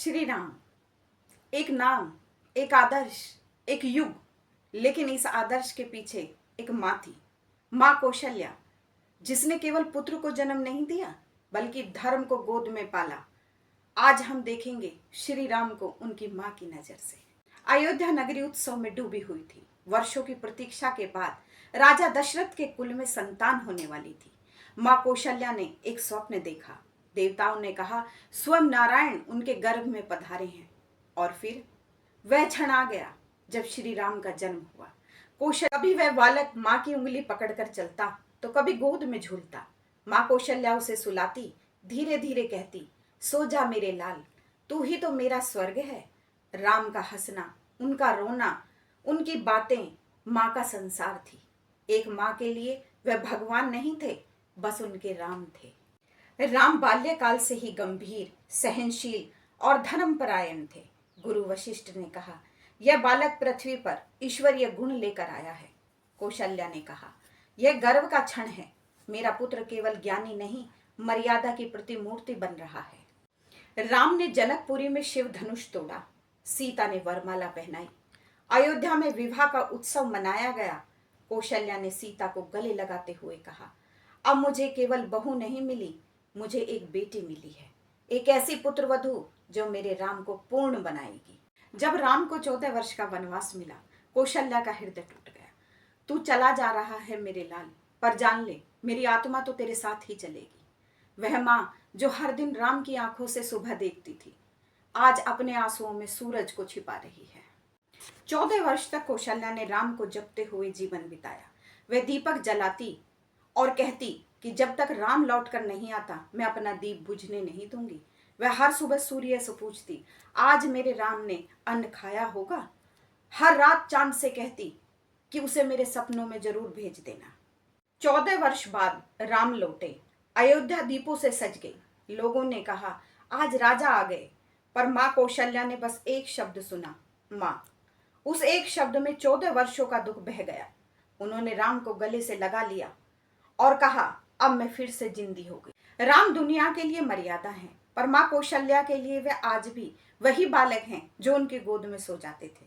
श्री राम एक नाम, एक आदर्श, एक युग। लेकिन इस आदर्श के पीछे एक माँ थी, माँ कौशल्या, जिसने केवल पुत्र को जन्म नहीं दिया बल्कि धर्म को गोद में पाला। आज हम देखेंगे श्री राम को उनकी माँ की नजर से। अयोध्या नगरी उत्सव में डूबी हुई थी। वर्षों की प्रतीक्षा के बाद राजा दशरथ के कुल में संतान होने वाली थी। माँ कौशल्या ने एक स्वप्न देखा। देवताओं ने कहा स्वयं नारायण उनके गर्भ में पधारे हैं। और फिर वह क्षण आ गया जब श्री राम का जन्म हुआ। कभी वह बालक माँ की उंगली पकड़कर चलता तो कभी गोद में झूलता। माँ कौशल्या उसे सुलाती, धीरे धीरे कहती, सो जा मेरे लाल, तू ही तो मेरा स्वर्ग है। राम का हंसना, उनका रोना, उनकी बातें माँ का संसार थी। एक माँ के लिए वह भगवान नहीं थे, बस उनके राम थे। राम बाल्यकाल से ही गंभीर, सहनशील और धर्मपरायण थे। गुरु वशिष्ठ ने कहा, यह बालक पृथ्वी पर ईश्वरीय गुण लेकर आया है। कौशल्या ने कहा, यह गर्व का क्षण है। मेरा पुत्र केवल ज्ञानी नहीं, मर्यादा की प्रतिमूर्ति बन रहा है। राम ने जनकपुरी में शिव धनुष तोड़ा, सीता ने वरमाला पहनाई, अयोध्या में विवाह का उत्सव मनाया गया। कौशल्या ने सीता को गले लगाते हुए कहा, अब मुझे केवल बहू नहीं मिली, मुझे एक बेटी मिली है, एक ऐसी पुत्रवधू जो मेरे राम को पूर्ण बनाएगी। जब राम को 14 वर्ष का वनवास मिला, कौशल्या का हृदय टूट गया। तू चला जा रहा है मेरे लाल, पर जान ले मेरी आत्मा तो तेरे साथ ही चलेगी। वह माँ जो हर दिन राम की आंखों से सुबह देखती थी, आज अपने आंसुओं में सूरज को छिपा रही है। 14 वर्ष तक कौशल्या ने राम को जपते हुए जीवन बिताया। वह दीपक जलाती और कहती कि जब तक राम लौट कर नहीं आता मैं अपना दीप बुझने नहीं दूंगी। वह हर सुबह सूर्य से पूछती, आज मेरे राम ने अन्न खाया होगा। हर रात चांद से कहती कि उसे मेरे सपनों में जरूर भेज देना। 14 वर्ष बाद राम लौटे। अयोध्या दीपों से सज गई। लोगों ने कहा आज राजा आ गए, पर माँ कौशल्या ने बस एक शब्द सुना, माँ। उस एक शब्द में 14 वर्षों का दुख बह गया। उन्होंने राम को गले से लगा लिया और कहा, अब मैं फिर से जिंदी हो गई। राम दुनिया के लिए मर्यादा है, पर माँ कौशल्या के लिए वे आज भी वही बालक हैं जो उनकी गोद में सो जाते थे।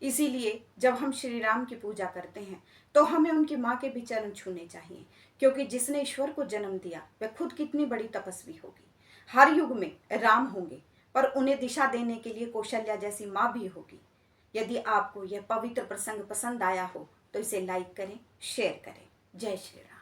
इसीलिए जब हम श्री राम की पूजा करते हैं तो हमें उनकी माँ के भी चरण छूने चाहिए, क्योंकि जिसने ईश्वर को जन्म दिया वह खुद कितनी बड़ी तपस्वी होगी। हर युग में राम होंगे, पर उन्हें दिशा देने के लिए कौशल्या जैसी माँ भी होगी। यदि आपको यह पवित्र प्रसंग पसंद आया हो तो इसे लाइक करें, शेयर करें। जय श्री राम।